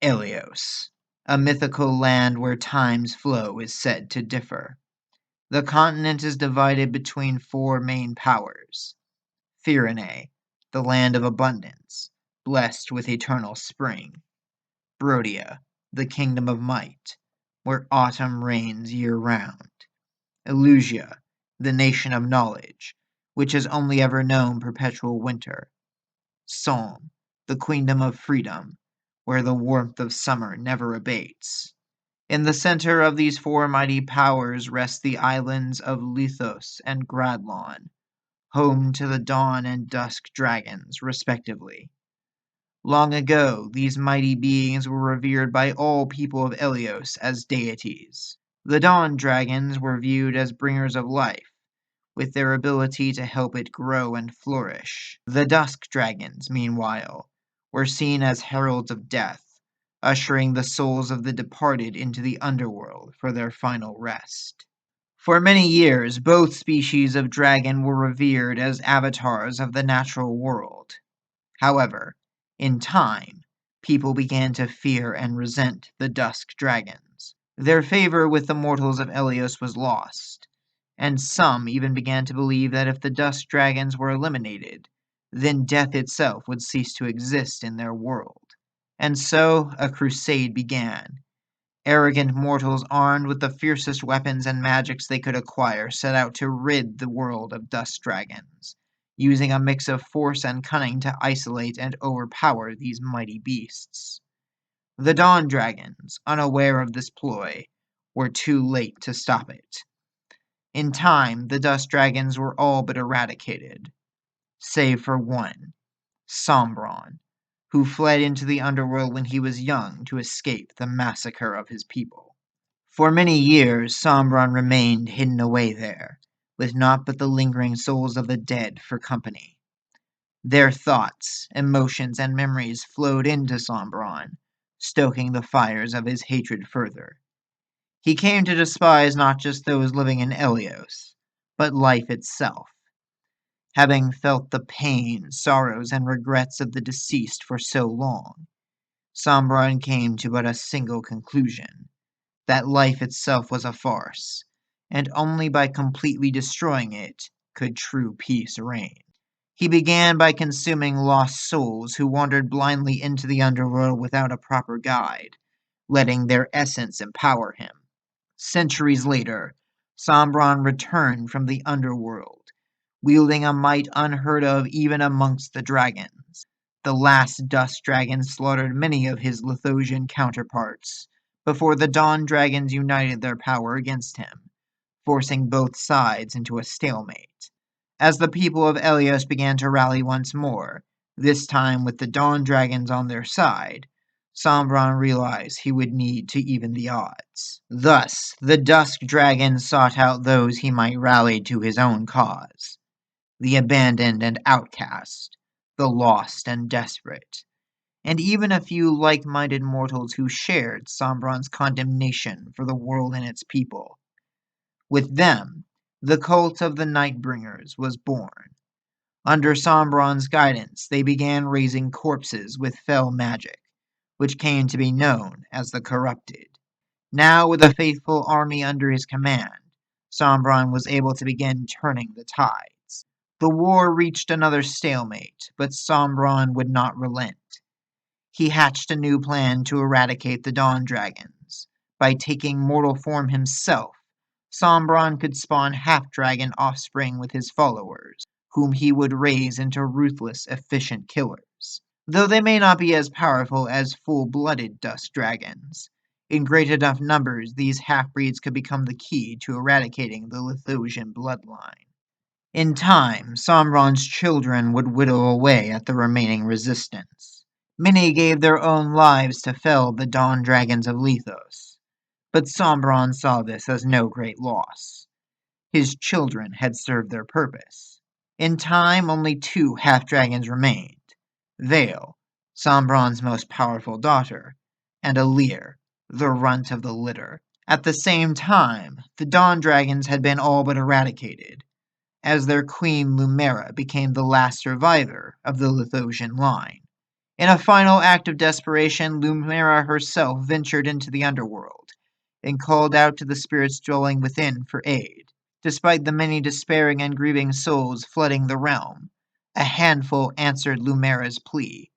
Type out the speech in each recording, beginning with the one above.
Elios, a mythical land where time's flow is said to differ. The continent is divided between four main powers. Firene, the land of abundance, blessed with eternal spring. Brodia, the kingdom of might, where autumn reigns year-round. Elusia, the nation of knowledge, which has only ever known perpetual winter. Solm, the queendom of freedom, where the warmth of summer never abates. In the center of these four mighty powers rest the islands of Lithos and Gradlon, home to the dawn and dusk dragons, respectively. Long ago, these mighty beings were revered by all people of Elios as deities. The dawn dragons were viewed as bringers of life, with their ability to help it grow and flourish. The dusk dragons, meanwhile, were seen as heralds of death, ushering the souls of the departed into the underworld for their final rest. For many years, both species of dragon were revered as avatars of the natural world. However, in time, people began to fear and resent the dusk dragons. Their favor with the mortals of Elios was lost, and some even began to believe that if the dusk dragons were eliminated, then death itself would cease to exist in their world. And so a crusade began. Arrogant mortals armed with the fiercest weapons and magics they could acquire set out to rid the world of dusk dragons, using a mix of force and cunning to isolate and overpower these mighty beasts. The dawn dragons, unaware of this ploy, were too late to stop it. In time, the dusk dragons were all but eradicated, save for one, Sombron, who fled into the underworld when he was young to escape the massacre of his people. For many years, Sombron remained hidden away there, with naught but the lingering souls of the dead for company. Their thoughts, emotions, and memories flowed into Sombron, stoking the fires of his hatred further. He came to despise not just those living in Elios, but life itself. Having felt the pain, sorrows, and regrets of the deceased for so long, Sombron came to but a single conclusion, that life itself was a farce, and only by completely destroying it could true peace reign. He began by consuming lost souls who wandered blindly into the underworld without a proper guide, letting their essence empower him. Centuries later, Sombron returned from the underworld, wielding a might unheard of even amongst the dragons. The last dusk dragon slaughtered many of his Lithosian counterparts, before the dawn dragons united their power against him, forcing both sides into a stalemate. As the people of Elios began to rally once more, this time with the dawn dragons on their side, Sombron realized he would need to even the odds. Thus, the dusk dragon sought out those he might rally to his own cause. The abandoned and outcast, the lost and desperate, and even a few like-minded mortals who shared Sombron's condemnation for the world and its people. With them, the cult of the Nightbringers was born. Under Sombron's guidance, they began raising corpses with fell magic, which came to be known as the Corrupted. Now, with a faithful army under his command, Sombron was able to begin turning the tides. The war reached another stalemate, but Sombron would not relent. He hatched a new plan to eradicate the Dawn Dragons. By taking mortal form himself, Sombron could spawn half-dragon offspring with his followers, whom he would raise into ruthless, efficient killers. Though they may not be as powerful as full-blooded dusk dragons, in great enough numbers these half-breeds could become the key to eradicating the Lithosian bloodline. In time, Sombron's children would whittle away at the remaining resistance. Many gave their own lives to fell the dawn dragons of Lithos, but Sombron saw this as no great loss. His children had served their purpose. In time, only two half-dragons remained, Vale, Sombron's most powerful daughter, and Alir, the runt of the litter. At the same time, the dawn dragons had been all but eradicated, as their queen Lumera became the last survivor of the Lithosian line. In a final act of desperation, Lumera herself ventured into the underworld and called out to the spirits dwelling within for aid. Despite the many despairing and grieving souls flooding the realm, a handful answered Lumera's plea,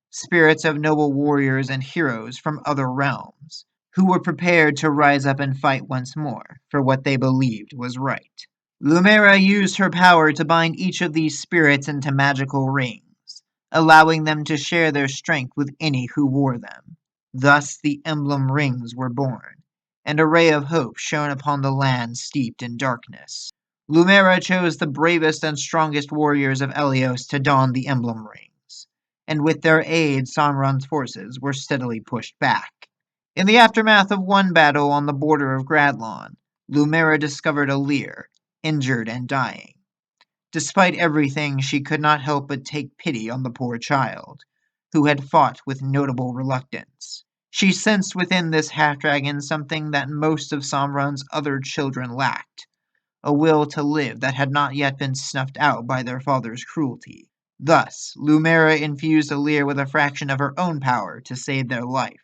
spirits of noble warriors and heroes from other realms, who were prepared to rise up and fight once more for what they believed was right. Lumera used her power to bind each of these spirits into magical rings, allowing them to share their strength with any who wore them. Thus the emblem rings were born, and a ray of hope shone upon the land steeped in darkness. Lumera chose the bravest and strongest warriors of Elios to don the emblem rings, and with their aid Sombron's forces were steadily pushed back. In the aftermath of one battle on the border of Gradlon, Lumera discovered a Lear, injured and dying. Despite everything, she could not help but take pity on the poor child, who had fought with notable reluctance. She sensed within this half-dragon something that most of Sombron's other children lacked, a will to live that had not yet been snuffed out by their father's cruelty. Thus, Lumera infused Alir with a fraction of her own power to save their life.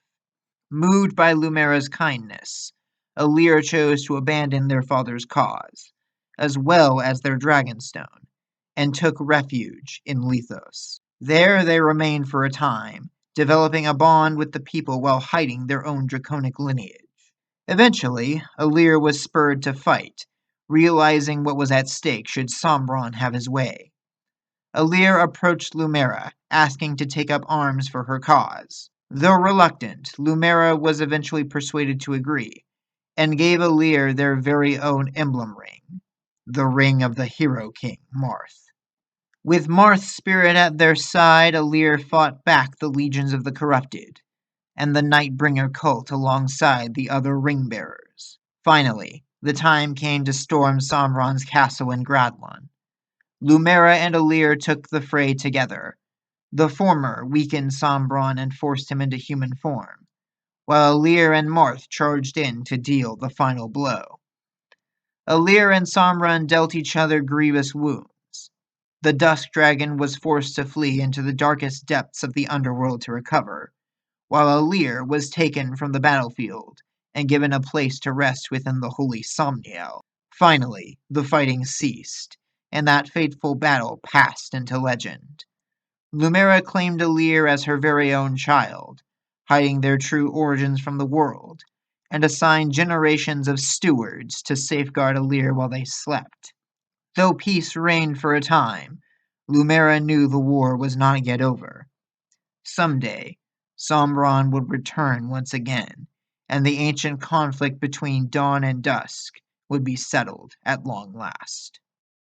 Moved by Lumera's kindness, Alir chose to abandon their father's cause, as well as their dragonstone, and took refuge in Lethos. There they remained for a time, developing a bond with the people while hiding their own draconic lineage. Eventually, Alir was spurred to fight, realizing what was at stake should Sombron have his way. Alir approached Lumera, asking to take up arms for her cause. Though reluctant, Lumera was eventually persuaded to agree, and gave Alir their very own emblem ring, the ring of the hero king, Marth. With Marth's spirit at their side, Alir fought back the legions of the corrupted, and the Nightbringer cult alongside the other ring-bearers. Finally, the time came to storm Sombron's castle in Gradlon. Lumera and Alir took the fray together. The former weakened Sombron and forced him into human form, while Alir and Marth charged in to deal the final blow. Alir and Sombron dealt each other grievous wounds. The Dusk Dragon was forced to flee into the darkest depths of the underworld to recover, while Alir was taken from the battlefield and given a place to rest within the holy Somniel. Finally, the fighting ceased, and that fateful battle passed into legend. Lumera claimed Alir as her very own child, hiding their true origins from the world, and assigned generations of stewards to safeguard Alir while they slept. Though peace reigned for a time, Lumera knew the war was not yet over. Someday, Sombron would return once again, and the ancient conflict between dawn and dusk would be settled at long last.